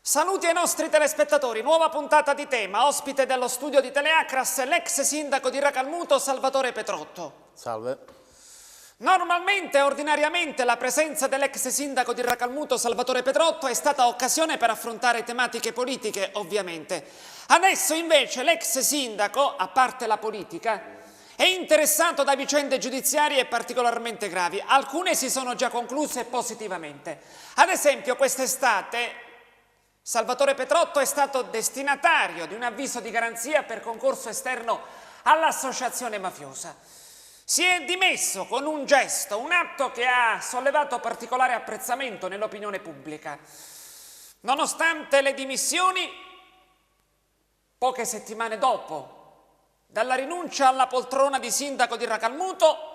Saluti ai nostri telespettatori, nuova puntata di Tema, ospite dello studio di Teleacras l'ex sindaco di Racalmuto Salvatore Petrotto. Salve. Normalmente, ordinariamente, la presenza dell'ex sindaco di Racalmuto Salvatore Petrotto è stata occasione per affrontare tematiche politiche, ovviamente. Adesso invece l'ex sindaco, a parte la politica, è interessato da vicende giudiziarie particolarmente gravi. Alcune si sono già concluse positivamente. Ad esempio, quest'estate Salvatore Petrotto è stato destinatario di un avviso di garanzia per concorso esterno all'associazione mafiosa. Si è dimesso con un gesto, un atto che ha sollevato particolare apprezzamento nell'opinione pubblica. Nonostante le dimissioni, poche settimane dopo, dalla rinuncia alla poltrona di sindaco di Racalmuto,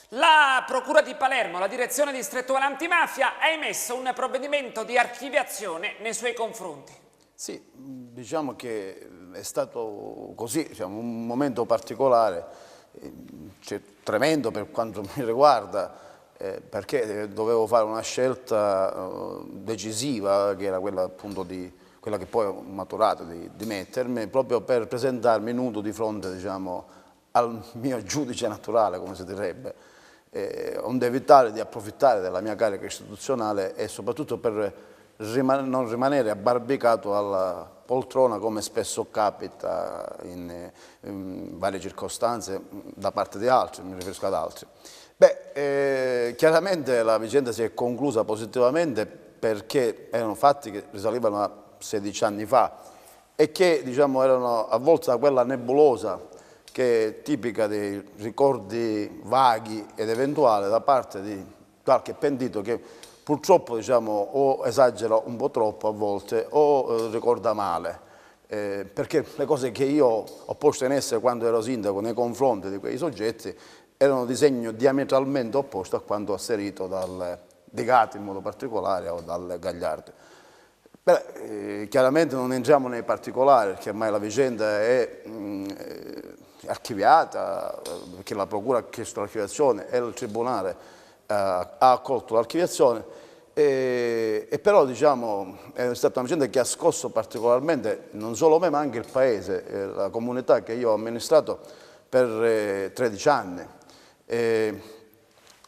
la Procura di Palermo, la Direzione Distrettuale Antimafia, ha emesso un provvedimento di archiviazione nei suoi confronti. Sì, diciamo che è stato così, diciamo, un momento particolare, tremendo per quanto mi riguarda, perché dovevo fare una scelta decisiva, che era quella appunto quella che poi ho maturato, di dimettermi, proprio per presentarmi nudo di fronte, diciamo, al mio giudice naturale, come si direbbe, onde evitare di approfittare della mia carica istituzionale e soprattutto per non rimanere abbarbicato alla poltrona, come spesso capita in varie circostanze da parte di altri, mi riferisco ad altri. Chiaramente la vicenda si è conclusa positivamente perché erano fatti che risalivano a 16 anni fa e che, diciamo, erano avvolti da quella nebulosa che è tipica dei ricordi vaghi ed eventuali da parte di qualche pentito che purtroppo, diciamo, o esagera un po' troppo a volte o ricorda male, perché le cose che io ho posto in essere quando ero sindaco nei confronti di quei soggetti erano di segno diametralmente opposto a quanto asserito dal De Gatti in modo particolare o dal Gagliardi. Chiaramente non entriamo nei particolari perché ormai la vicenda è archiviata, perché la Procura ha chiesto l'archiviazione e il Tribunale ha accolto l'archiviazione, e però, diciamo, è stata una vicenda che ha scosso particolarmente non solo me ma anche il paese, la comunità che io ho amministrato per 13 anni.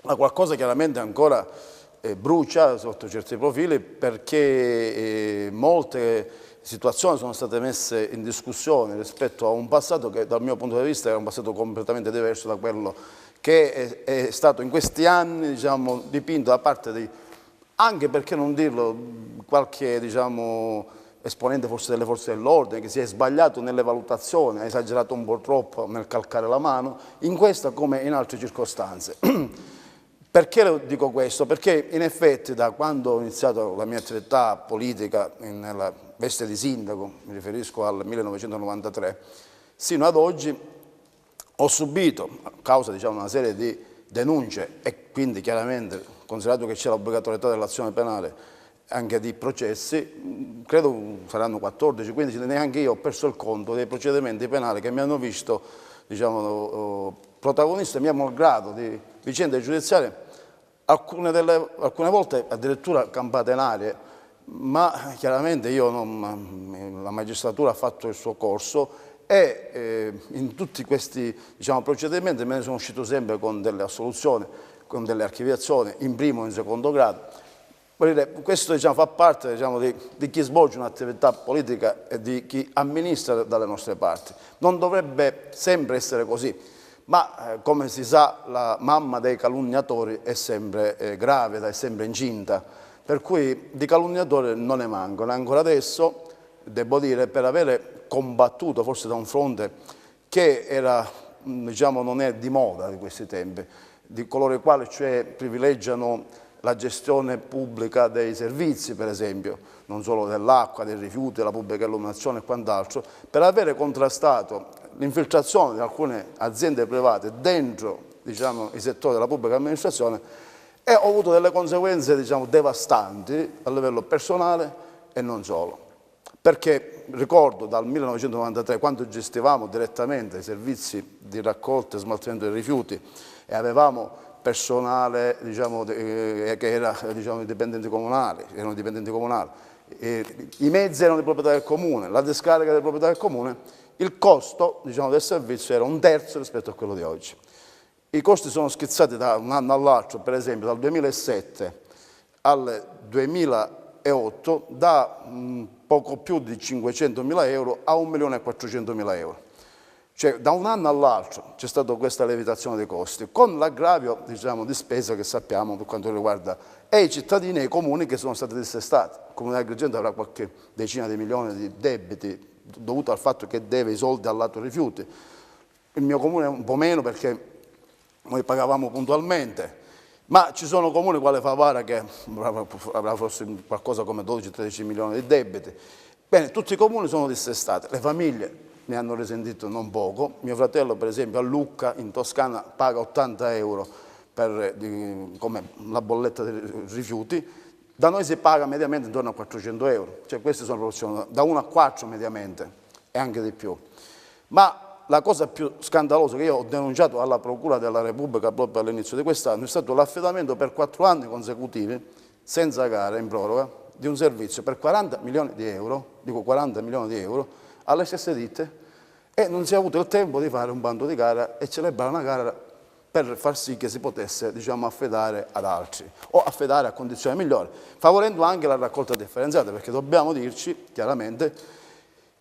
Ma qualcosa chiaramente ancora brucia sotto certi profili perché molte situazioni sono state messe in discussione rispetto a un passato che dal mio punto di vista era un passato completamente diverso da quello che è stato in questi anni, diciamo, dipinto da parte di, anche perché non dirlo, qualche, diciamo, esponente forse delle forze dell'ordine che si è sbagliato nelle valutazioni, ha esagerato un po' troppo nel calcare la mano, in questa come in altre circostanze. Perché dico questo? Perché in effetti da quando ho iniziato la mia attività politica nella veste di sindaco, mi riferisco al 1993, sino ad oggi ho subito, a causa, diciamo, una serie di denunce e quindi chiaramente, considerato che c'è l'obbligatorietà dell'azione penale, anche di processi, credo saranno 14-15, neanche io ho perso il conto dei procedimenti penali che mi hanno visto, diciamo, protagonista, mia malgrado, di vicende giudiziarie, alcune volte addirittura campate in aria, ma chiaramente la magistratura ha fatto il suo corso e in tutti questi, diciamo, procedimenti me ne sono uscito sempre con delle assoluzioni, con delle archiviazioni in primo e in secondo grado. Questo, diciamo, fa parte, diciamo, di chi svolge un'attività politica e di chi amministra dalle nostre parti. Non dovrebbe sempre essere così. Ma come si sa la mamma dei calunniatori è sempre gravida, è sempre incinta, per cui di calunniatori non ne mancano. Ancora adesso, devo dire, per avere combattuto forse da un fronte che era, diciamo, non è di moda di questi tempi, di coloro i quali cioè privilegiano la gestione pubblica dei servizi, per esempio, non solo dell'acqua, dei rifiuti, della pubblica illuminazione e quant'altro, per avere contrastato l'infiltrazione di alcune aziende private dentro, diciamo, i settori della pubblica amministrazione e ho avuto delle conseguenze, diciamo, devastanti a livello personale e non solo. Perché ricordo dal 1993, quando gestivamo direttamente i servizi di raccolta e smaltimento dei rifiuti e avevamo personale, diciamo, che era, diciamo, erano dipendenti comunali, i mezzi erano di proprietà del comune, la discarica era di proprietà del comune, il costo, diciamo, del servizio era un terzo rispetto a quello di oggi. I costi sono schizzati da un anno all'altro, per esempio dal 2007 al 2008 da poco più di 500.000 euro a 1.400.000 euro. Cioè da un anno all'altro c'è stata questa lievitazione dei costi, con l'aggravio, diciamo, di spesa che sappiamo per quanto riguarda i cittadini e i comuni che sono stati dissestati. Il comune di Agrigento avrà qualche decina di milioni di debiti dovuto al fatto che deve i soldi al lato rifiuti. Il mio comune è un po' meno perché noi pagavamo puntualmente, ma ci sono comuni quale Favara che avrà forse qualcosa come 12-13 milioni di debiti. Bene, tutti i comuni sono dissestati, le famiglie ne hanno risentito non poco. Mio fratello, per esempio, a Lucca, in Toscana, paga 80 euro come la bolletta dei rifiuti. Da noi si paga mediamente intorno a 400 euro, cioè queste sono proporzioni da 1 a 4 mediamente e anche di più. Ma la cosa più scandalosa che io ho denunciato alla Procura della Repubblica proprio all'inizio di quest'anno è stato l'affidamento per 4 anni consecutivi, senza gara, in proroga, di un servizio per 40 milioni di euro, dico 40 milioni di euro, alle stesse ditte, e non si è avuto il tempo di fare un bando di gara e celebrare una gara per far sì che si potesse, diciamo, affidare ad altri o affidare a condizioni migliori, favorendo anche la raccolta differenziata, perché dobbiamo dirci chiaramente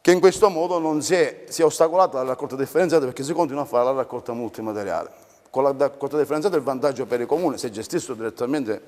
che in questo modo non si è ostacolata la raccolta differenziata, perché si continua a fare la raccolta multimateriale. Con la raccolta differenziata il vantaggio per i comuni, se gestissero direttamente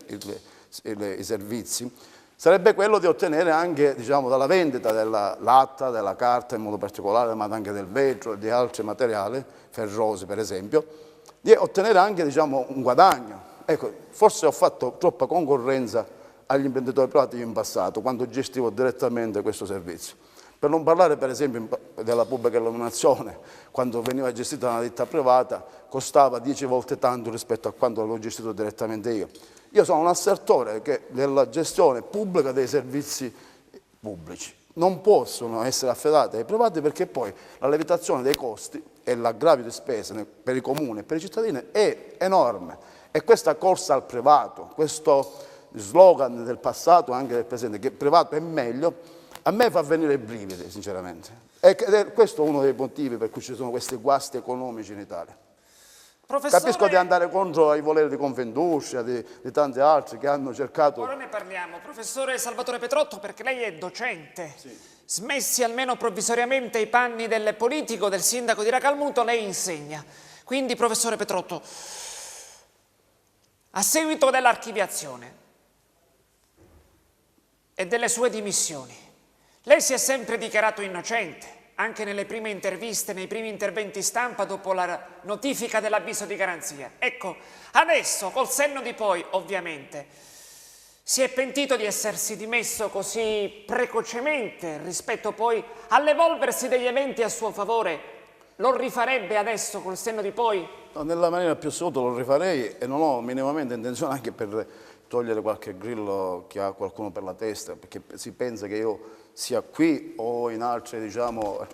i servizi, sarebbe quello di ottenere anche, diciamo, dalla vendita della latta, della carta in modo particolare, ma anche del vetro e di altri materiali, ferrosi per esempio, di ottenere anche, diciamo, un guadagno. Ecco, forse ho fatto troppa concorrenza agli imprenditori privati in passato, quando gestivo direttamente questo servizio. Per non parlare per esempio della pubblica illuminazione, quando veniva gestita una ditta privata costava 10 volte tanto rispetto a quanto l'avevo gestito direttamente io. Io sono un assertore della gestione pubblica dei servizi pubblici. Non possono essere affidati ai privati perché poi la lievitazione dei costi e l'aggravio di spese per i comuni e per i cittadini è enorme. E questa corsa al privato, questo slogan del passato e anche del presente, che il privato è meglio, a me fa venire i brividi, sinceramente. Ed è questo uno dei motivi per cui ci sono questi guasti economici in Italia. Professore... Capisco di andare contro i voleri di Confindustria, di tanti altri che hanno cercato... Ora ne parliamo. Professore Salvatore Petrotto, perché lei è docente. Sì. Smessi almeno provvisoriamente i panni del politico, del sindaco di Racalmuto, lei insegna. Quindi, professore Petrotto, a seguito dell'archiviazione e delle sue dimissioni, lei si è sempre dichiarato innocente, anche nelle prime interviste, nei primi interventi stampa dopo la notifica dell'avviso di garanzia. Ecco, adesso, col senno di poi, ovviamente, si è pentito di essersi dimesso così precocemente rispetto poi all'evolversi degli eventi a suo favore. Lo rifarebbe adesso col senno di poi? No, nella maniera più assoluta lo rifarei e non ho minimamente intenzione, anche per togliere qualche grillo che ha qualcuno per la testa, perché si pensa che io sia qui o in altre, diciamo,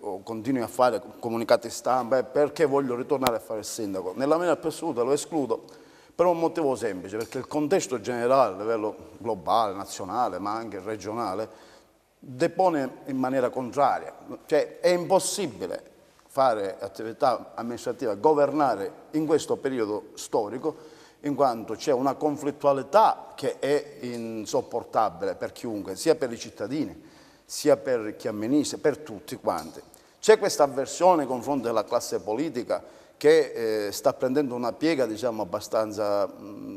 o continui a fare comunicati stampa perché voglio ritornare a fare il sindaco. Nella maniera più assoluta lo escludo per un motivo semplice, perché il contesto generale a livello globale, nazionale, ma anche regionale, depone in maniera contraria. Cioè è impossibile fare attività amministrativa, governare in questo periodo storico, in quanto c'è una conflittualità che è insopportabile per chiunque, sia per i cittadini, sia per chi amministra, per tutti quanti. C'è questa avversione nei confronti della classe politica che sta prendendo una piega, diciamo, abbastanza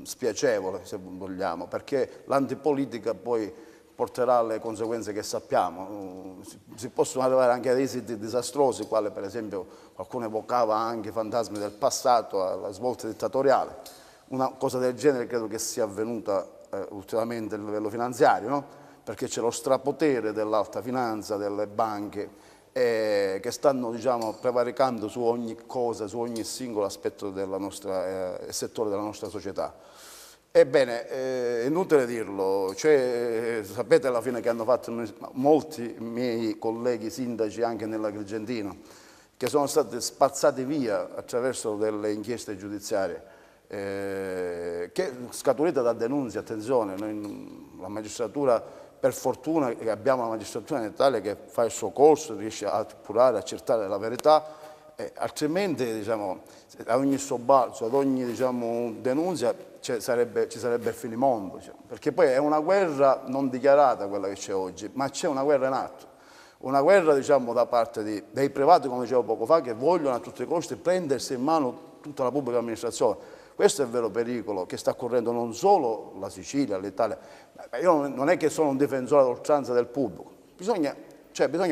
spiacevole, se vogliamo, perché l'antipolitica poi porterà alle conseguenze che sappiamo. Si possono arrivare anche ad esiti disastrosi, quale per esempio qualcuno evocava anche i fantasmi del passato, alla svolta dittatoriale. Una cosa del genere credo che sia avvenuta ultimamente a livello finanziario, no? Perché c'è lo strapotere dell'alta finanza, delle banche, che stanno, diciamo, prevaricando su ogni cosa, su ogni singolo aspetto della settore della nostra società. Ebbene, è inutile dirlo, cioè, sapete alla fine che hanno fatto molti miei colleghi sindaci anche nell'Agrigentino, che sono stati spazzati via attraverso delle inchieste giudiziarie. che scaturita da denunce, attenzione, la magistratura, per fortuna che abbiamo una magistratura in Italia che fa il suo corso, riesce a appurare, a accertare la verità, altrimenti diciamo, a ogni sobbalzo, ad ogni diciamo, denunzia ci sarebbe il finimondo, diciamo, perché poi è una guerra non dichiarata quella che c'è oggi, ma c'è una guerra in atto. Una guerra diciamo, da parte dei privati, come dicevo poco fa, che vogliono a tutti i costi prendersi in mano tutta la pubblica amministrazione. Questo è il vero pericolo che sta correndo non solo la Sicilia, l'Italia. Io non è che sono un difensore d'oltranza del pubblico, bisogna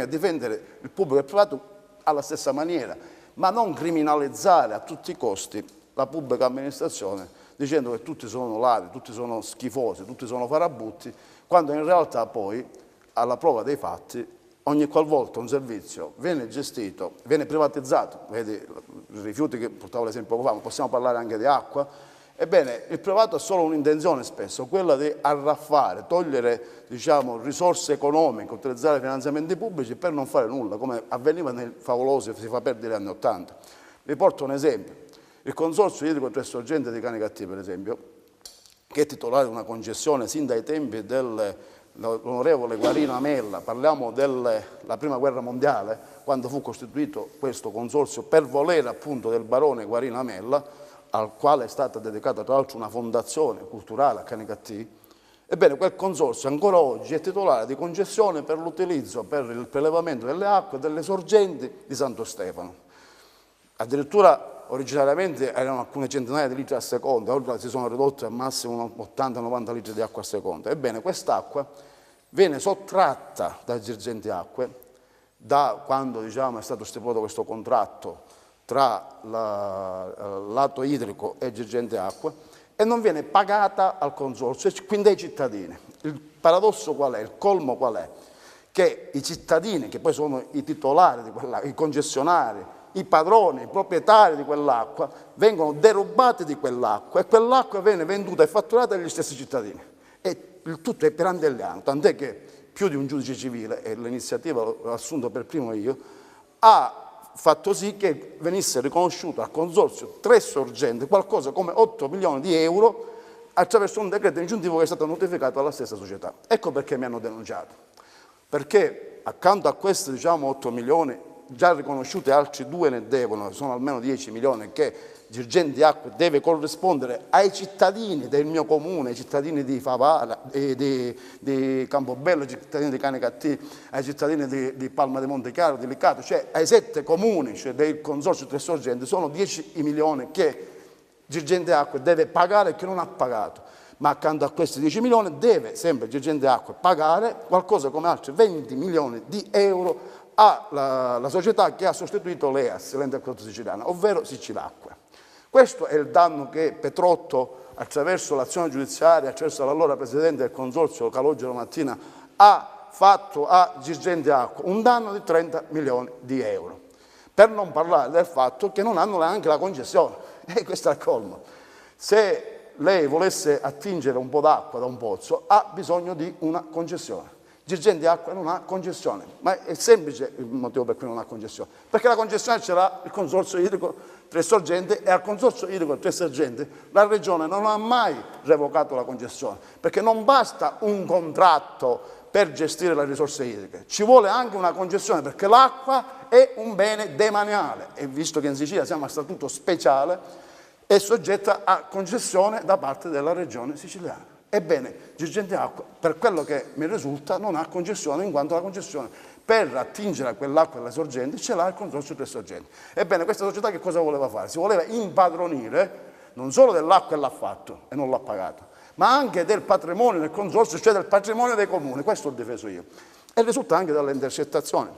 difendere il pubblico e il privato alla stessa maniera, ma non criminalizzare a tutti i costi la pubblica amministrazione dicendo che tutti sono ladri, tutti sono schifosi, tutti sono farabutti, quando in realtà poi, alla prova dei fatti, ogni qualvolta un servizio viene gestito, viene privatizzato, vedi i rifiuti che portavo l'esempio poco fa, ma possiamo parlare anche di acqua, ebbene il privato ha solo un'intenzione spesso, quella di arraffare, togliere diciamo, risorse economiche, utilizzare finanziamenti pubblici per non fare nulla, come avveniva nei favolosi si fa perdere anni 80. Vi porto un esempio, il Consorzio Idrico Tre Sorgenti di Canicattì per esempio, che è titolare di una concessione sin dai tempi dell'onorevole Guarino Amella, parliamo della prima guerra mondiale, quando fu costituito questo consorzio per volere appunto del barone Guarino Amella, al quale è stata dedicata tra l'altro una fondazione culturale a Canicattì. Ebbene, quel consorzio ancora oggi è titolare di concessione per l'utilizzo, per il prelevamento delle acque delle sorgenti di Santo Stefano. Addirittura originariamente erano alcune centinaia di litri a seconda, ora si sono ridotte al massimo 80-90 litri di acqua a seconda. Ebbene, quest'acqua viene sottratta dai Girgenti Acque da quando diciamo, è stato stipulato questo contratto tra lato idrico e Girgenti Acque e non viene pagata al consorzio, quindi ai cittadini. Il paradosso qual è? Il colmo qual è? Che i cittadini, che poi sono i titolari di quell'acqua, i concessionari, i padroni, i proprietari di quell'acqua, vengono derubati di quell'acqua e quell'acqua viene venduta e fatturata agli stessi cittadini. E il tutto è pirandelliano, tant'è che più di un giudice civile, e l'iniziativa l'ho assunta per primo io, ha fatto sì che venisse riconosciuto al Consorzio Tre Sorgenti qualcosa come 8 milioni di euro attraverso un decreto ingiuntivo che è stato notificato alla stessa società. Ecco perché mi hanno denunciato. Perché accanto a questi diciamo, 8 milioni già riconosciuti, altri 2 ne devono, sono almeno 10 milioni che Girgenti Acque deve corrispondere ai cittadini del mio comune, ai cittadini di Favara, di Campobello, ai cittadini di Canicattì, ai cittadini di Palma di Montechiaro, di Liccato, cioè ai 7 comuni cioè del Consorzio Tre Sorgenti, sono 10 i milioni che Girgenti Acque deve pagare e che non ha pagato. Ma accanto a questi 10 milioni deve sempre Girgenti Acque pagare qualcosa come altri 20 milioni di euro alla società che ha sostituito l'EAS, l'ente acquato siciliano, ovvero Sicilacque. Questo è il danno che Petrotto, attraverso l'azione giudiziaria, attraverso l'allora presidente del consorzio Calogero Mattina, ha fatto a Girgenti Acque, un danno di 30 milioni di euro. Per non parlare del fatto che non hanno neanche la concessione, e questo è il colmo. Se lei volesse attingere un po' d'acqua da un pozzo, ha bisogno di una concessione. Girgenti Acque non ha concessione, ma è semplice il motivo per cui non ha concessione, perché la concessione ce l'ha il Consorzio Idrico Tre Sorgenti e al Consorzio Idrico Tre Sorgenti la Regione non ha mai revocato la concessione, perché non basta un contratto per gestire le risorse idriche, ci vuole anche una concessione perché l'acqua è un bene demaniale e visto che in Sicilia siamo a statuto speciale è soggetta a concessione da parte della Regione siciliana. Ebbene, Girgenti Acque, per quello che mi risulta, non ha concessione, in quanto la concessione per attingere a quell'acqua alle sorgenti ce l'ha il Consorzio Tre Sorgenti. Ebbene, questa società che cosa voleva fare? Si voleva impadronire non solo dell'acqua e l'ha fatto e non l'ha pagato, ma anche del patrimonio del consorzio, cioè del patrimonio dei comuni. Questo ho difeso io. E risulta anche dalle intercettazioni.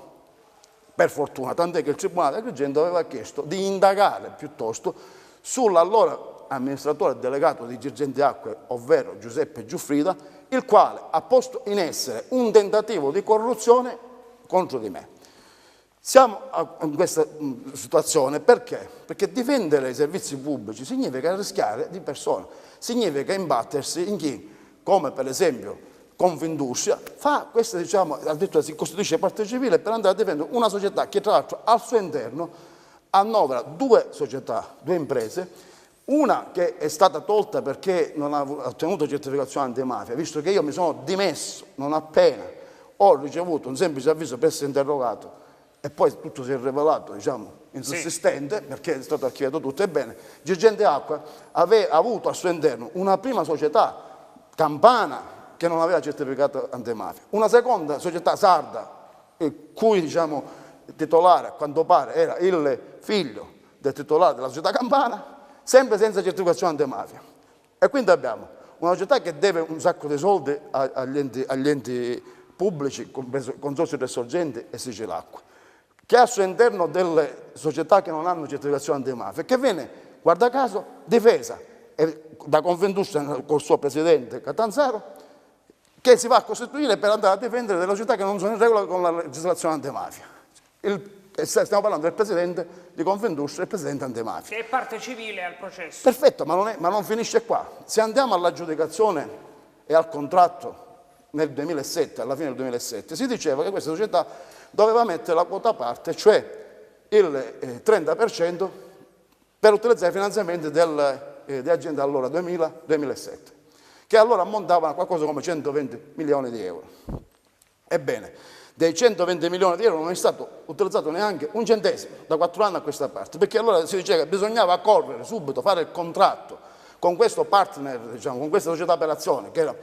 Per fortuna, tant'è che il Tribunale di Agrigento aveva chiesto di indagare piuttosto sull'allora amministratore delegato di Girgenti Acque, ovvero Giuseppe Giuffrida, il quale ha posto in essere un tentativo di corruzione contro di me. Siamo in questa situazione perché? Perché difendere i servizi pubblici significa rischiare di persona, significa imbattersi in chi, come per esempio Confindustria, fa questa, diciamo, addirittura si costituisce parte civile per andare a difendere una società che tra l'altro al suo interno annovera 2 società, 2 imprese, Una che è stata tolta perché non ha ottenuto certificazione antimafia, visto che io mi sono dimesso non appena ho ricevuto un semplice avviso per essere interrogato e poi tutto si è rivelato, diciamo, insussistente, perché è stato archiviato tutto. Ebbene, Girgenti Acqua aveva avuto al suo interno una prima società campana che non aveva certificato antimafia, una seconda società sarda, il cui, diciamo, titolare a quanto pare era il figlio del titolare della società campana, sempre senza certificazione antimafia. E quindi abbiamo una società che deve un sacco di soldi agli enti pubblici, compreso il Consorzio del Sorgente e Sicilacqua, che ha al suo interno delle società che non hanno certificazione antimafia, che viene, guarda caso, difesa da Confindustria col suo presidente Catanzaro, che si va a costituire per andare a difendere delle società che non sono in regola con la legislazione antimafia. Stiamo parlando del presidente di Confindustria e il presidente antimafia. Che è parte civile al processo. Perfetto, ma non finisce qua. Se andiamo all'aggiudicazione e al contratto nel 2007, alla fine del 2007, si diceva che questa società doveva mettere la quota parte, cioè il 30% per utilizzare i finanziamenti di aziende allora 2000-2007, che allora ammontavano a qualcosa come 120 milioni di euro. Ebbene, dei 120 milioni di euro non è stato utilizzato neanche un centesimo da 4 anni a questa parte, perché allora si diceva che bisognava correre subito, fare il contratto con questo partner, diciamo, con questa società per azione, che era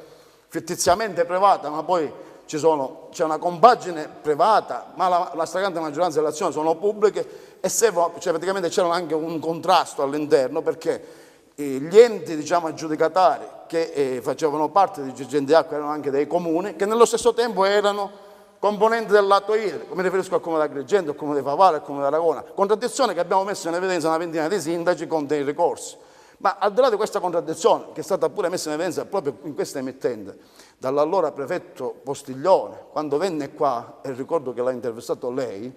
fittiziamente privata, ma poi c'è una compagine privata, ma la stragrande maggioranza delle azioni sono pubbliche e servono, cioè praticamente c'era anche un contrasto all'interno, perché gli enti, diciamo, aggiudicatari che facevano parte di Girgenti Acqua erano anche dei comuni, che nello stesso tempo erano componenti del lato idrico, mi riferisco al Comune di Agrigento, al Comune di Favara, al Comune di Aragona, contraddizione che abbiamo messo in evidenza una ventina di sindaci con dei ricorsi. Ma al di là di questa contraddizione, che è stata pure messa in evidenza proprio in questa emittente, dall'allora prefetto Postiglione, quando venne qua, e ricordo che l'ha intervistato lei,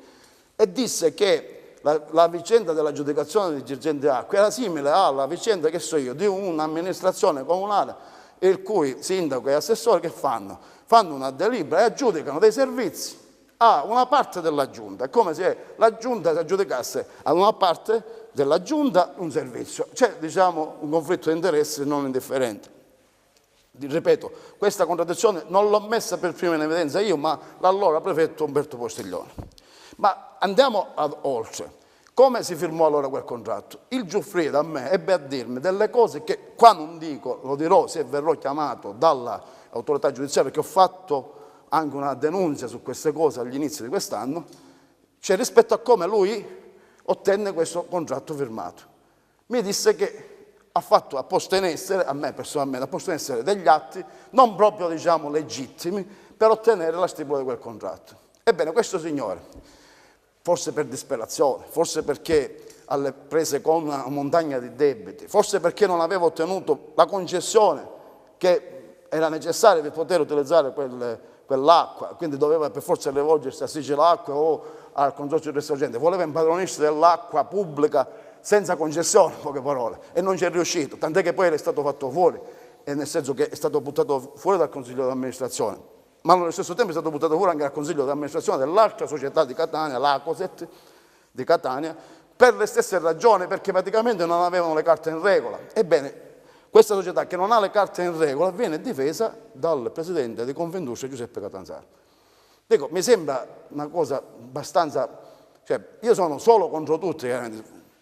e disse che la vicenda dell'aggiudicazione di Girgenti Acqua era simile alla vicenda, che so io, di un'amministrazione comunale, il cui sindaco e assessore che fanno? Fanno una delibera e aggiudicano dei servizi a una parte della giunta, è come se la giunta si aggiudicasse a una parte della giunta un servizio. C'è, diciamo, un conflitto di interessi non indifferente. Ripeto, questa contraddizione non l'ho messa per prima in evidenza io, ma l'allora prefetto Umberto Postiglione. Ma andiamo oltre. Come si firmò allora quel contratto? Il Giuffrida a me ebbe a dirmi delle cose che qua non dico, lo dirò se verrò chiamato dall'autorità giudiziaria, perché ho fatto anche una denuncia su queste cose agli inizi di quest'anno, cioè rispetto a come lui ottenne questo contratto firmato. Mi disse che ha posto in essere, a me personalmente, ha posto in essere degli atti non proprio, diciamo, legittimi per ottenere la stipula di quel contratto. Ebbene, questo signore, forse per disperazione, forse perché alle prese con una montagna di debiti, forse perché non aveva ottenuto la concessione che era necessaria per poter utilizzare quell'acqua, quindi doveva per forza rivolgersi a Sicilacqua o al Consorzio del Sorgente, voleva impadronirsi dell'acqua pubblica senza concessione, in poche parole, e non ci è riuscito, tant'è che poi è stato fatto fuori, nel senso che è stato buttato fuori dal Consiglio di amministrazione, ma allo stesso tempo è stato buttato fuori anche dal Consiglio di amministrazione dell'altra società di Catania, l'Acoset di Catania, per le stesse ragioni, perché praticamente non avevano le carte in regola. Ebbene, questa società che non ha le carte in regola viene difesa dal presidente di Confindustria Giuseppe Catanzaro. Dico, mi sembra una cosa abbastanza, cioè io sono solo contro tutti,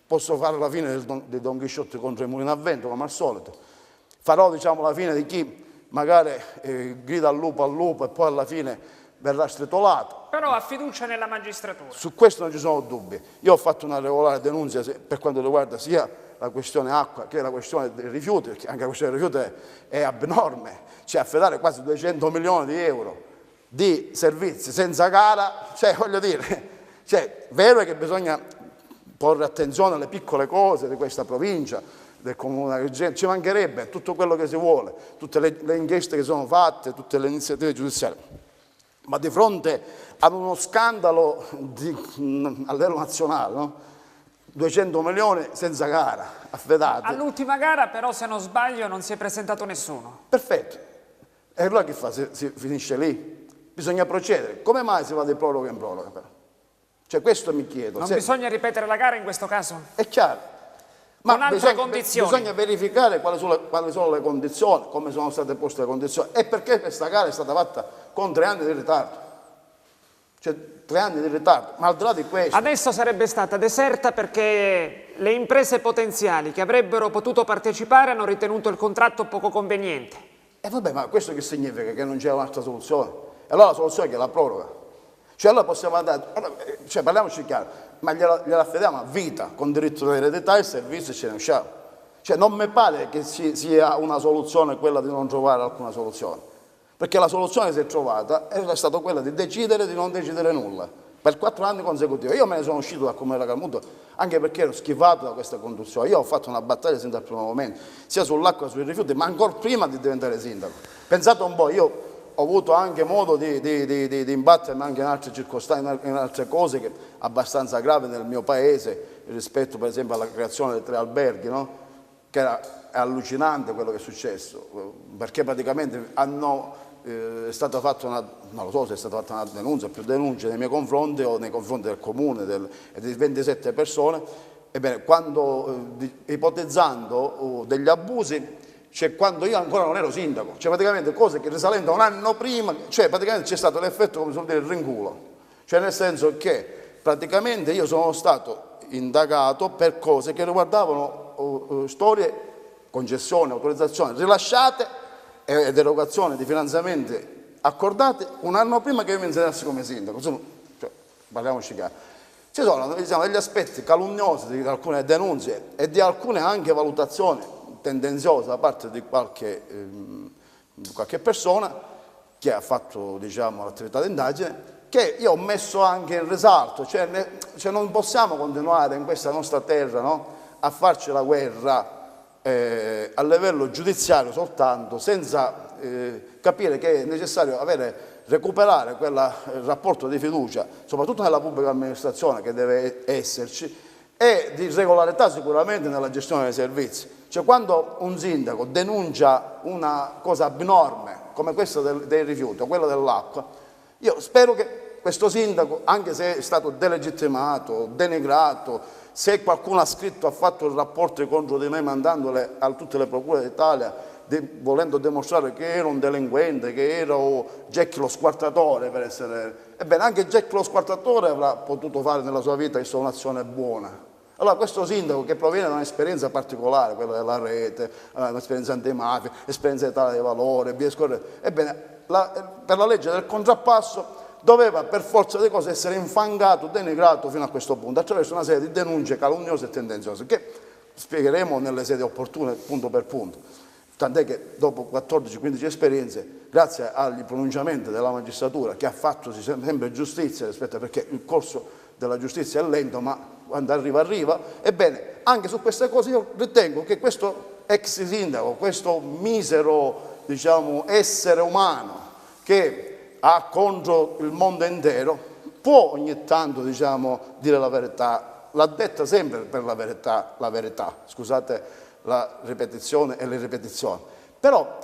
posso fare la fine di Don Chisciotte contro i mulini a vento come al solito, farò, diciamo, la fine di chi magari grida al lupo e poi alla fine verrà stritolato. Però ha fiducia nella magistratura. Su questo non ci sono dubbi. Io ho fatto una regolare denuncia per quanto riguarda sia la questione acqua che la questione dei rifiuti, perché anche la questione dei rifiuti è abnorme, cioè affidare quasi 200 milioni di euro di servizi senza gara, cioè voglio dire, cioè, vero è che bisogna porre attenzione alle piccole cose di questa provincia, del Comune di Agrigento, ci mancherebbe tutto quello che si vuole, tutte le inchieste che sono fatte, tutte le iniziative giudiziarie, ma di fronte ad uno scandalo a livello nazionale, no? 200 milioni senza gara, affidati. All'ultima gara però, se non sbaglio, non si è presentato nessuno. Perfetto. E allora che fa? Si finisce lì? Bisogna procedere. Come mai si va di proroga in proroga però? Cioè questo mi chiedo. Non bisogna ripetere la gara in questo caso? È chiaro. con altre condizioni. Bisogna verificare quali sono le condizioni, come sono state poste le condizioni e perché questa gara è stata fatta con 3 anni di ritardo. Cioè 3 anni di ritardo, ma al di là di questo... Adesso sarebbe stata deserta perché le imprese potenziali che avrebbero potuto partecipare hanno ritenuto il contratto poco conveniente. E vabbè, ma questo che significa? Che non c'è un'altra soluzione? E allora la soluzione è che la proroga. Cioè allora possiamo andare, cioè parliamoci chiaro, ma gliela affidiamo a vita, con diritto di eredità e servizi e ce ne usciamo. Cioè non mi pare che sia una soluzione quella di non trovare alcuna soluzione. Perché la soluzione che si è trovata è stata quella di decidere di non decidere nulla per 4 anni consecutivi. Io me ne sono uscito dal Comune di Racalmuto anche perché ero schifato da questa conduzione. Io ho fatto una battaglia sin dal primo momento, sia sull'acqua che sui rifiuti, ma ancora prima di diventare sindaco. Pensate un po', io ho avuto anche modo di imbattermi anche in altre circostanze, in altre cose che abbastanza gravi nel mio paese, rispetto per esempio alla creazione dei 3 alberghi, no? Che è allucinante quello che è successo, perché praticamente è stata fatta non lo so se è stata fatta una denuncia, più denunce nei miei confronti o nei confronti del comune e di 27 persone. Ebbene, ipotizzando degli abusi, cioè quando io ancora non ero sindaco, cioè praticamente cose che risalendo a un anno prima, cioè praticamente c'è stato l'effetto, come si vuol dire, il rinculo, cioè nel senso che praticamente io sono stato indagato per cose che riguardavano storie, concessioni, autorizzazioni rilasciate ed erogazione di finanziamenti accordati un anno prima che io mi insediassi come sindaco. Insomma, cioè, parliamoci chiaro. Ci sono, diciamo, degli aspetti calunnosi di alcune denunce e di alcune anche valutazioni tendenziose da parte di qualche persona che ha fatto, diciamo, l'attività di indagine, che io ho messo anche in risalto, cioè non possiamo continuare in questa nostra terra, no, a farci la guerra a livello giudiziario soltanto, senza capire che è necessario recuperare quel rapporto di fiducia, soprattutto nella pubblica amministrazione che deve esserci, e di regolarità sicuramente nella gestione dei servizi. Cioè quando un sindaco denuncia una cosa abnorme come questa dei rifiuti o quella dell'acqua, io spero che questo sindaco, anche se è stato delegittimato, denigrato, se qualcuno ha fatto il rapporto contro di me mandandole a tutte le procure d'Italia, volendo dimostrare che ero un delinquente, che ero Jack lo squartatore per essere... Ebbene, anche Jack lo squartatore avrà potuto fare nella sua vita un'azione buona. Allora questo sindaco che proviene da un'esperienza particolare, quella della rete, un'esperienza antimafia, esperienza d'Italia dei Valori, via scorrendo, ebbene, per la legge del contrappasso doveva per forza di cose essere infangato, denigrato fino a questo punto, attraverso una serie di denunce calunniose e tendenziose, che spiegheremo nelle sedi opportune, punto per punto. Tant'è che dopo 14-15 esperienze, grazie agli pronunciamenti della magistratura, che ha fatto sempre giustizia, perché il corso della giustizia è lento, ma quando arriva, arriva, ebbene, anche su queste cose io ritengo che questo ex sindaco, questo misero, diciamo, essere umano che ha contro il mondo intero, può ogni tanto, diciamo, dire la verità, l'ha detta sempre per la verità, scusate la ripetizione e le ripetizioni, però,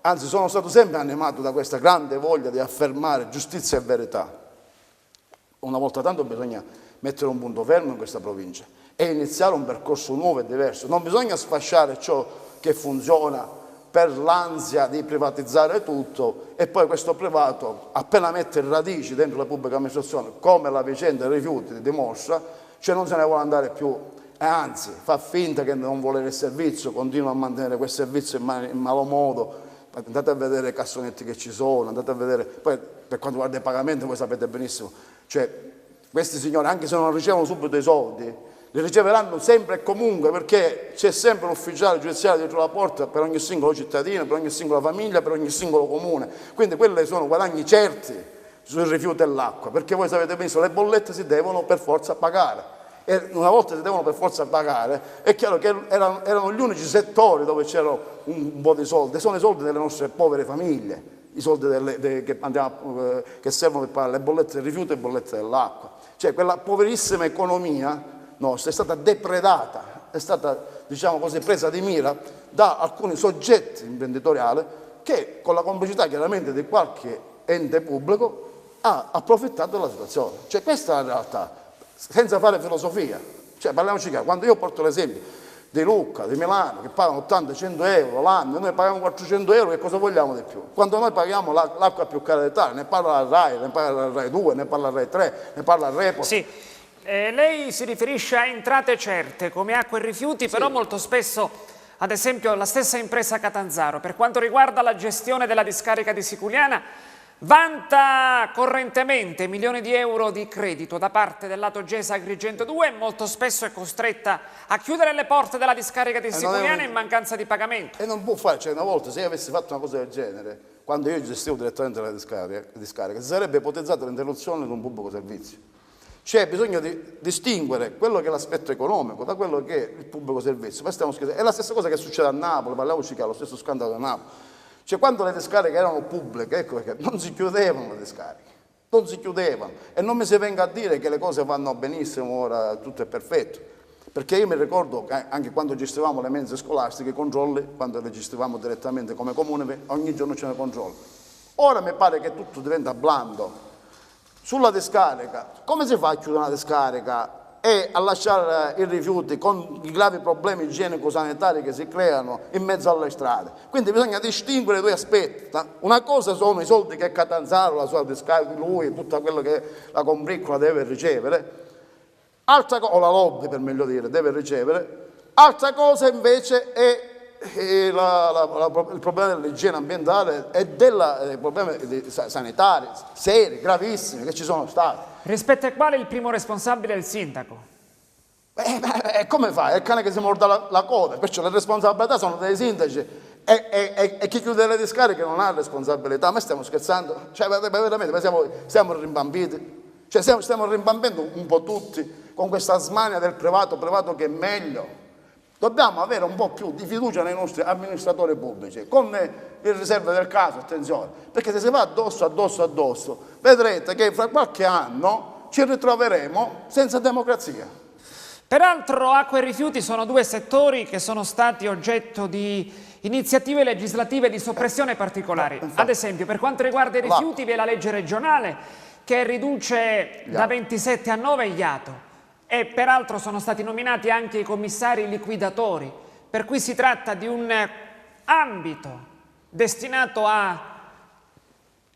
anzi, sono stato sempre animato da questa grande voglia di affermare giustizia e verità. Una volta tanto bisogna mettere un punto fermo in questa provincia e iniziare un percorso nuovo e diverso. Non bisogna sfasciare ciò che funziona per l'ansia di privatizzare tutto e poi questo privato, appena mette radici dentro la pubblica amministrazione, come la vicenda dei rifiuti dimostra, cioè non se ne vuole andare più, e anzi fa finta che non vuole il servizio, continua a mantenere quel servizio in malo modo. Andate a vedere i cassonetti che ci sono, andate a vedere, poi per quanto riguarda i pagamenti voi sapete benissimo, cioè questi signori anche se non ricevono subito i soldi, li riceveranno sempre e comunque perché c'è sempre un ufficiale giudiziario dietro la porta per ogni singolo cittadino, per ogni singola famiglia, per ogni singolo comune. Quindi quelli sono guadagni certi sui rifiuti e l'acqua, perché voi sapete benissimo le bollette si devono per forza pagare. E una volta si devono per forza pagare, è chiaro che erano gli unici settori dove c'era un po' di soldi, sono i soldi delle nostre povere famiglie, i soldi che servono per pagare le bollette del rifiuto e le bollette dell'acqua. Cioè quella poverissima economia nostra è stata depredata, è stata, diciamo così, presa di mira da alcuni soggetti imprenditoriali che con la complicità chiaramente di qualche ente pubblico ha approfittato della situazione. Cioè questa è la realtà, senza fare filosofia. Cioè parliamoci chiaro, quando io porto l'esempio di Lucca, di Milano, che pagano 80-100 euro l'anno, e noi paghiamo 400 euro, che cosa vogliamo di più? Quando noi paghiamo l'acqua più cara d'Italia, ne parla la RAI, ne parla la RAI 2, ne parla la RAI 3, ne parla il Report. Sì, lei si riferisce a entrate certe come acqua e rifiuti, però molto spesso, ad esempio la stessa impresa Catanzaro, per quanto riguarda la gestione della discarica di Siculiana, vanta correntemente milioni di euro di credito da parte del lato Gesa Agrigento 2 e molto spesso è costretta a chiudere le porte della discarica di Siculiana in mancanza di pagamento. E non può fare, cioè una volta se io avessi fatto una cosa del genere, quando io gestivo direttamente la discarica, si sarebbe ipotizzata l'interruzione di un pubblico servizio. C'è bisogno di distinguere quello che è l'aspetto economico da quello che è il pubblico servizio. È la stessa cosa che succede a Napoli, parliamoci che ha lo stesso scandalo a Napoli. Cioè quando le discariche erano pubbliche, ecco perché non si chiudevano le discariche, non si chiudevano. E non mi si venga a dire che le cose vanno benissimo, ora tutto è perfetto. Perché io mi ricordo che anche quando gestivamo le mense scolastiche, i controlli, quando le gestivamo direttamente come comune, ogni giorno c'erano controlli. Ora mi pare che tutto diventa blando. Sulla discarica, come si fa a chiudere una discarica e a lasciare i rifiuti con i gravi problemi igienico-sanitari che si creano in mezzo alle strade? Quindi bisogna distinguere due aspetti. Una cosa sono i soldi che Catanzaro, la sua discarica, lui, tutta quello che la combriccola deve ricevere, o la lobby per meglio dire, deve ricevere. Altra cosa invece è il problema dell'igiene ambientale e dei problemi sanitari seri, gravissimi che ci sono stati. Rispetto ai quali il primo responsabile è il sindaco. Come fai? È il cane che si morda la coda, perciò le responsabilità sono dei sindaci e chi chiude le discariche non ha responsabilità. Ma stiamo scherzando? Cioè, veramente siamo rimbambiti? Cioè, stiamo rimbambendo un po' tutti con questa smania del privato che è meglio. Dobbiamo avere un po' più di fiducia nei nostri amministratori pubblici, con le riserve del caso, attenzione, perché se si va addosso, vedrete che fra qualche anno ci ritroveremo senza democrazia. Peraltro acqua e rifiuti sono due settori che sono stati oggetto di iniziative legislative di soppressione particolari. Ad esempio, per quanto riguarda i rifiuti vi è la legge regionale che riduce da 27 a 9 gli ATO. E peraltro sono stati nominati anche i commissari liquidatori, per cui si tratta di un ambito destinato a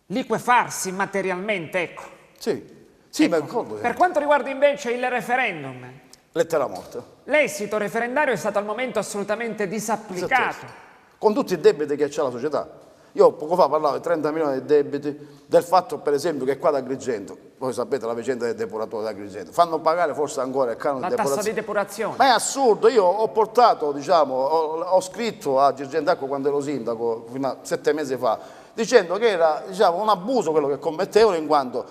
liquefarsi materialmente, ecco. Sì, ma ricordo. Per quanto riguarda invece il referendum, lettera morta. l'esito referendario è stato al momento assolutamente disapplicato. Con tutti i debiti che c'è la società. Io poco fa parlavo di 30 milioni di debiti, del fatto per esempio che qua da Agrigento, voi sapete la vicenda del depuratore da Agrigento, fanno pagare forse ancora il canone di depurazione. La tassa di depurazione. Ma è assurdo, io ho portato, ho scritto a Girgente Acqua quando ero sindaco, fino a 7 mesi fa, dicendo che era un abuso quello che commettevano, in quanto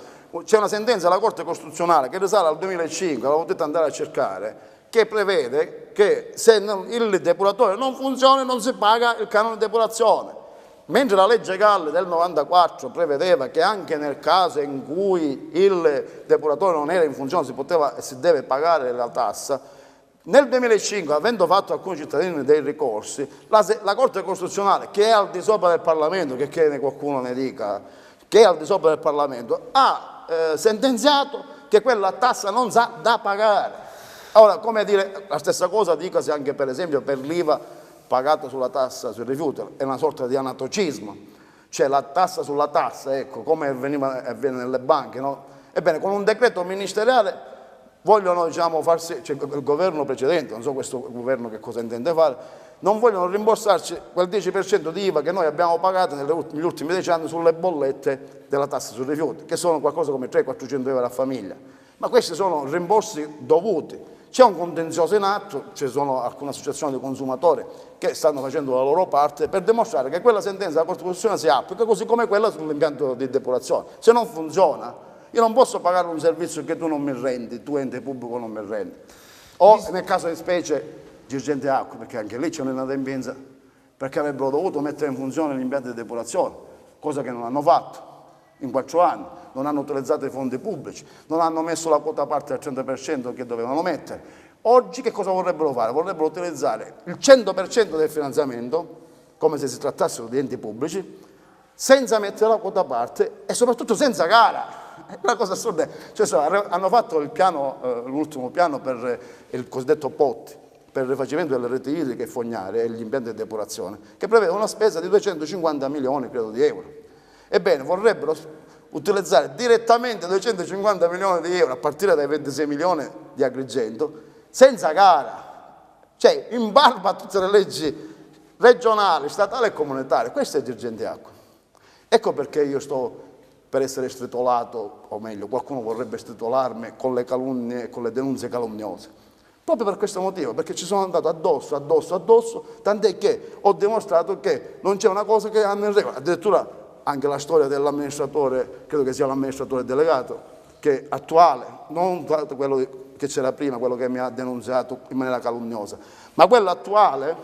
c'è una sentenza della Corte Costituzionale che risale al 2005, la potete andare a cercare, che prevede che se il depuratore non funziona non si paga il canone di depurazione. Mentre la legge Galli del 94 prevedeva che anche nel caso in cui il depuratore non era in funzione si poteva e si deve pagare la tassa, nel 2005, avendo fatto alcuni cittadini dei ricorsi, la Corte Costituzionale, che è al di sopra del Parlamento, che qualcuno ne dica, che è al di sopra del Parlamento, ha sentenziato che quella tassa non sa da pagare. Ora, come dire, la stessa cosa dicasi anche per esempio per l'IVA pagata sulla tassa sui rifiuti, è una sorta di anatocismo, cioè la tassa sulla tassa, ecco, come avviene nelle banche, no? Ebbene, con un decreto ministeriale vogliono farsi, cioè il governo precedente, non so questo governo che cosa intende fare, non vogliono rimborsarci quel 10% di IVA che noi abbiamo pagato negli ultimi 10 anni sulle bollette della tassa sui rifiuti, che sono qualcosa come 300-400 euro a famiglia. Ma questi sono rimborsi dovuti. C'è un contenzioso in atto, ci sono alcune associazioni di consumatori che stanno facendo la loro parte per dimostrare che quella sentenza della Corte Costituzionale si applica, così come quella sull'impianto di depurazione. Se non funziona, io non posso pagare un servizio che tu non mi rendi, tu ente pubblico non mi rendi. O nel caso di specie Girgente Acqua, perché anche lì c'è un'inadempienza, perché avrebbero dovuto mettere in funzione l'impianto di depurazione, cosa che non hanno fatto in 4 anni, non hanno utilizzato i fondi pubblici, non hanno messo la quota parte al 100% che dovevano mettere. Oggi che cosa vorrebbero fare? Vorrebbero utilizzare il 100% del finanziamento, come se si trattassero di enti pubblici, senza mettere la quota parte e soprattutto senza gara. È una cosa assurda. Cioè, hanno fatto il piano, l'ultimo piano per il cosiddetto POT, per il rifacimento delle reti idriche e fognarie e gli impianti di depurazione, che prevede una spesa di 250 milioni, credo, di euro. Ebbene, vorrebbero utilizzare direttamente 250 milioni di euro a partire dai 26 milioni di Agrigento, senza gara, cioè in barba a tutte le leggi regionali, statali e comunitarie. Questo è Girgenti Acque. Ecco perché io sto per essere stritolato, o meglio, qualcuno vorrebbe stritolarmi con le calunnie e con le denunce calunniose. Proprio per questo motivo, perché ci sono andato addosso, tant'è che ho dimostrato che non c'è una cosa che hanno in regola. Addirittura anche la storia dell'amministratore, credo che sia l'amministratore delegato, che è attuale, non quello che c'era prima, quello che mi ha denunziato in maniera calunnosa, ma quello attuale,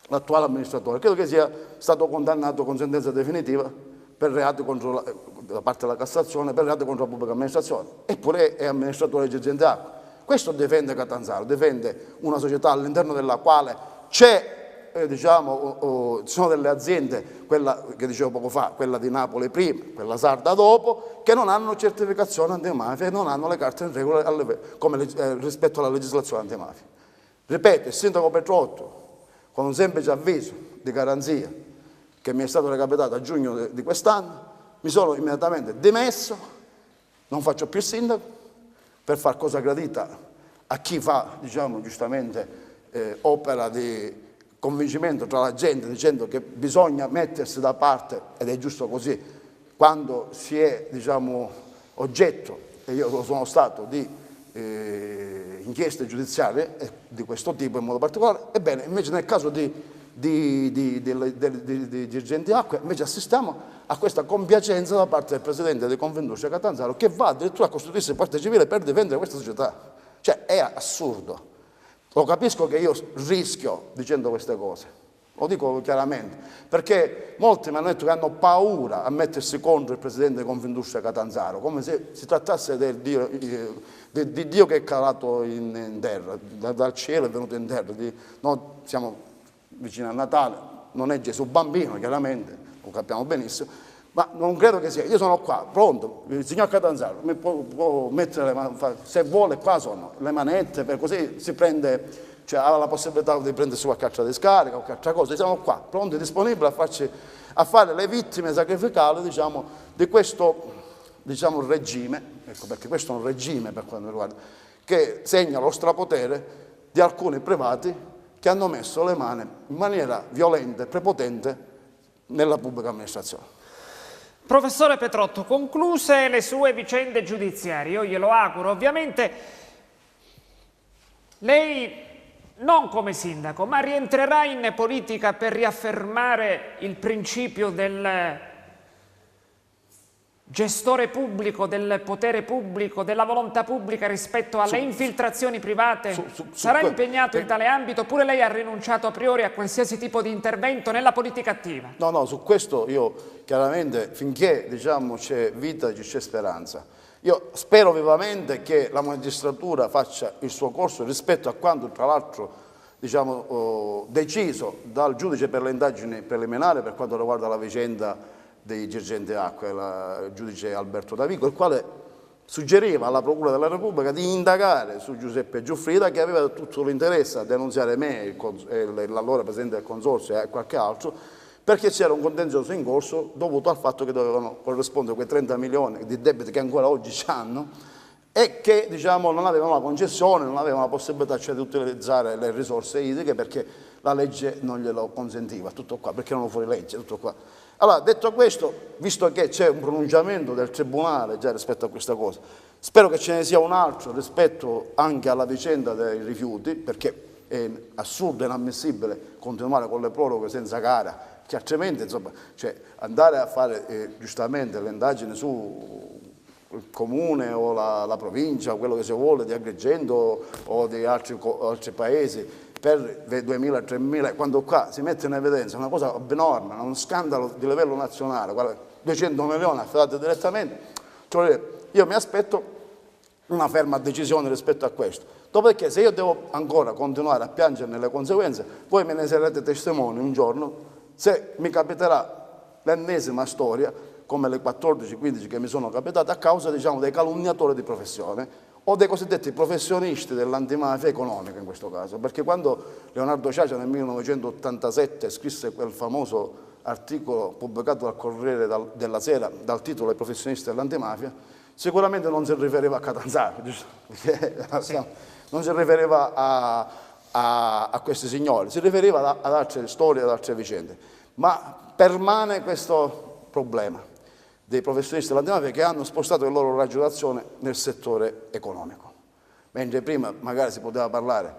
l'attuale amministratore, credo che sia stato condannato con sentenza definitiva per reati da parte della Cassazione, per reati contro la pubblica amministrazione, eppure è amministratore di Girgenti Acque. Questo difende Catanzaro, difende una società all'interno della quale c'è, ci sono delle aziende, quella che dicevo poco fa, quella di Napoli prima, quella sarda dopo, che non hanno certificazione antimafia e non hanno le carte in regola rispetto alla legislazione antimafia. Ripeto, il sindaco Petrotto, con un semplice avviso di garanzia che mi è stato recapitato a giugno di quest'anno, mi sono immediatamente dimesso, non faccio più il sindaco, per far cosa gradita a chi fa, giustamente, opera di convincimento tra la gente, dicendo che bisogna mettersi da parte, ed è giusto così, quando si è, oggetto, e io lo sono stato, di inchieste giudiziarie di questo tipo in modo particolare. Ebbene, invece nel caso di Girgenti Acque, invece assistiamo a questa compiacenza da parte del presidente di Confindustria Catanzaro, che va addirittura a costituirsi parte civile per difendere questa società. Cioè, è assurdo. Lo capisco che io rischio dicendo queste cose, lo dico chiaramente, perché molti mi hanno detto che hanno paura a mettersi contro il presidente di Confindustria Catanzaro, come se si trattasse di Dio che è calato in terra, dal cielo è venuto in terra. Noi siamo vicino a Natale, non è Gesù bambino, chiaramente, lo capiamo benissimo, ma non credo che sia. Io sono qua, pronto, il signor Catanzaro mi può mettere, se vuole, qua sono le manette, per così si prende, cioè ha la possibilità di prendersi qualche altra discarica, qualche altra cosa. Siamo qua, pronti, disponibili a fare le vittime sacrificali, di questo, regime, ecco, perché questo è un regime per quanto mi riguarda, che segna lo strapotere di alcuni privati che hanno messo le mani in maniera violenta e prepotente nella pubblica amministrazione. Professore Petrotto, concluse le sue vicende giudiziarie, io glielo auguro, ovviamente lei non come sindaco, ma rientrerà in politica per riaffermare il principio del gestore pubblico, del potere pubblico, della volontà pubblica rispetto alle infiltrazioni private. Sarà impegnato in tale ambito oppure lei ha rinunciato a priori a qualsiasi tipo di intervento nella politica attiva? No, su questo io chiaramente, finché c'è vita, c'è speranza. Io spero vivamente che la magistratura faccia il suo corso rispetto a quanto, tra l'altro, deciso dal giudice per le indagini preliminari per quanto riguarda la vicenda dei Girgenti Acque, il giudice Alberto Davico, il quale suggeriva alla Procura della Repubblica di indagare su Giuseppe Giuffrida, che aveva tutto l'interesse a denunziare me, l'allora presidente del consorzio e qualche altro, perché c'era un contenzioso in corso dovuto al fatto che dovevano corrispondere quei 30 milioni di debiti che ancora oggi hanno e che non avevano la concessione, non avevano la possibilità di utilizzare le risorse idriche perché la legge non glielo consentiva. Tutto qua, perché erano fuori legge, tutto qua. Allora, detto questo, visto che c'è un pronunciamento del Tribunale già rispetto a questa cosa, spero che ce ne sia un altro rispetto anche alla vicenda dei rifiuti, perché è assurdo e inammissibile continuare con le proroghe senza gara, che altrimenti andare a fare giustamente le indagini su il comune o la provincia, quello che si vuole, di Agrigento o di altri paesi, per 2.000, 3.000, quando qua si mette in evidenza una cosa abnorme, uno scandalo di livello nazionale, 200 milioni affidati direttamente, io mi aspetto una ferma decisione rispetto a questo. Dopodiché, se io devo ancora continuare a piangerne le conseguenze, voi me ne sarete testimoni un giorno, se mi capiterà l'ennesima storia, come le 14-15 che mi sono capitate, a causa dei calunniatori di professione, o dei cosiddetti professionisti dell'antimafia economica in questo caso, perché quando Leonardo Ciacia nel 1987 scrisse quel famoso articolo pubblicato dal Corriere della Sera dal titolo I professionisti dell'antimafia, sicuramente non si riferiva a Catanzaro, giusto? Non si riferiva a questi signori, si riferiva ad altre storie, ad altre vicende, ma permane questo problema dei professionisti dell'antimafia che hanno spostato il loro raggio d'azione nel settore economico. Mentre prima magari si poteva parlare,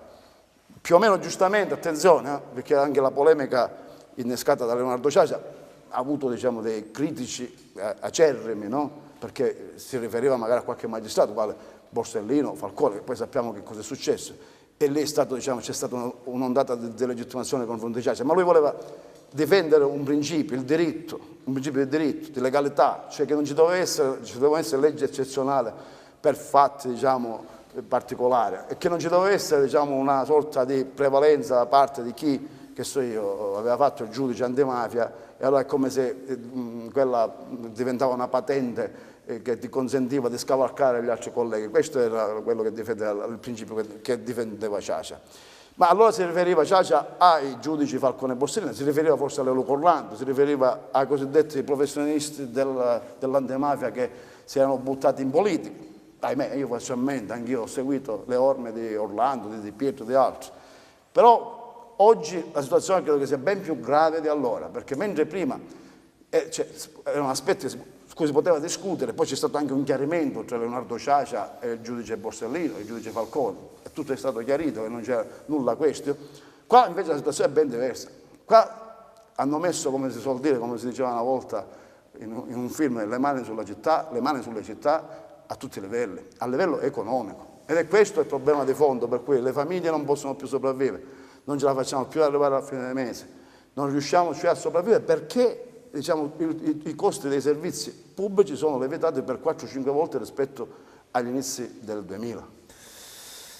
più o meno giustamente, attenzione, perché anche la polemica innescata da Leonardo Ciacia ha avuto diciamo, dei critici acerrimi, no? Perché si riferiva magari a qualche magistrato, quale Borsellino, Falcone, che poi sappiamo che cosa è successo, e lì diciamo, c'è stata un'ondata di delegittimazione nei confronti di Ciacia, ma lui voleva difendere un principio di diritto, di legalità, cioè che non ci doveva essere leggi eccezionali per fatti diciamo, particolari e che non ci doveva essere diciamo, una sorta di prevalenza da parte di chi, che so io, aveva fatto il giudice antimafia e allora è come se quella diventava una patente che ti consentiva di scavalcare gli altri colleghi. Questo era quello che difendeva il principio che difendeva Ciacia. Ma allora si riferiva Ciacia ai giudici Falcone e Borsellino, si riferiva forse a Lelio Orlando, si riferiva ai cosiddetti professionisti dell'antimafia che si erano buttati in politica. Ahimè, io faccio a mente, anch'io ho seguito le orme di Orlando, di Pietro e di altri. Però oggi la situazione credo che sia ben più grave di allora, perché mentre prima erano aspetti su cui si poteva discutere, poi c'è stato anche un chiarimento tra Leonardo Ciacia e il giudice Borsellino, il giudice Falcone, e tutto è stato chiarito che non c'era nulla a questo. Qua invece la situazione è ben diversa. Qua hanno messo, come si suol dire, come si diceva una volta in un film, le mani sulla città, le mani sulle città a tutti i livelli, a livello economico. Ed è questo il problema di fondo per cui le famiglie non possono più sopravvivere, non ce la facciamo più arrivare alla fine del mese, non riusciamo cioè a sopravvivere perché diciamo, i costi dei servizi pubblici sono lievitati per 4-5 volte rispetto agli inizi del 2000.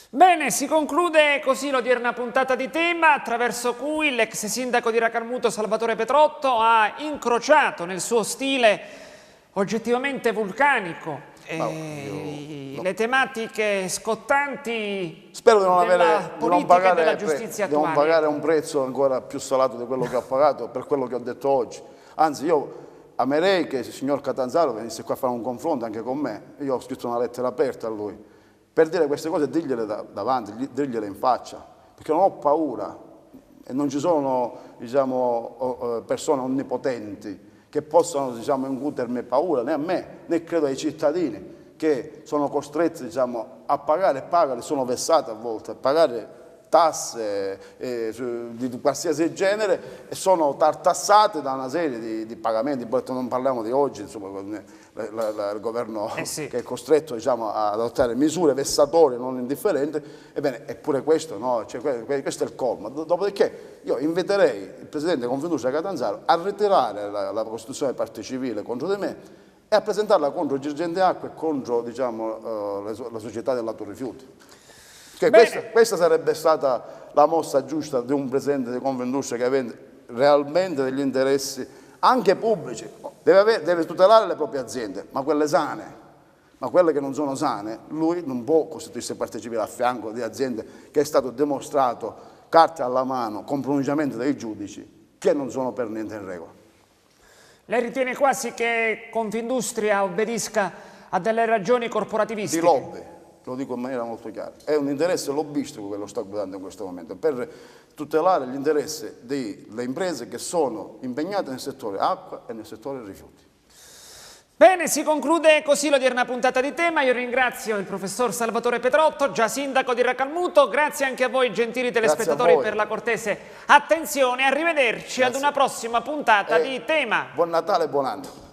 Bene, si conclude così l'odierna puntata di Tema, attraverso cui l'ex sindaco di Racalmuto Salvatore Petrotto ha incrociato nel suo stile oggettivamente vulcanico le tematiche scottanti Spero di non della politica e della giustizia attuale. Di non pagare un prezzo ancora più salato di quello che ho pagato per quello che ho detto oggi. Anzi, io amerei che il signor Catanzaro venisse qua a fare un confronto anche con me. Io ho scritto una lettera aperta a lui per dire queste cose, dirgliele davanti, dirgliele in faccia, perché non ho paura e non ci sono diciamo, persone onnipotenti che possano diciamo, incutermi paura, né a me, né credo ai cittadini che sono costretti diciamo, a pagare e pagano, sono vessati a volte a pagare tasse di qualsiasi genere e sono tartassate da una serie di pagamenti, poi non parliamo di oggi, insomma, con il governo che è costretto diciamo, ad adottare misure vessatorie non indifferenti, ebbene, eppure questo, no? Cioè, questo è il colmo. Dopodiché io inviterei il Presidente Confindustria Catanzaro a ritirare la Costituzione di parte civile contro di me e a presentarla contro Girgente Acqua e contro diciamo, la società del lato rifiuti. Questa sarebbe stata la mossa giusta di un Presidente di Confindustria che aveva realmente degli interessi anche pubblici, deve tutelare le proprie aziende, ma quelle sane, ma quelle che non sono sane, lui non può costituirsi parte civile a fianco di aziende che è stato dimostrato, carte alla mano, con pronunciamento dei giudici, che non sono per niente in regola. Lei ritiene quasi che Confindustria obbedisca a delle ragioni corporativistiche? Di lobby. Lo dico in maniera molto chiara, è un interesse lobbistico che lo sta guidando in questo momento per tutelare gli interessi delle imprese che sono impegnate nel settore acqua e nel settore rifiuti. Bene, si conclude così l'odierna puntata di Tema. Io ringrazio il professor Salvatore Petrotto, già sindaco di Racalmuto. Grazie anche a voi, gentili telespettatori, per la cortese attenzione. Arrivederci ad una prossima puntata di Tema. Buon Natale e buon anno.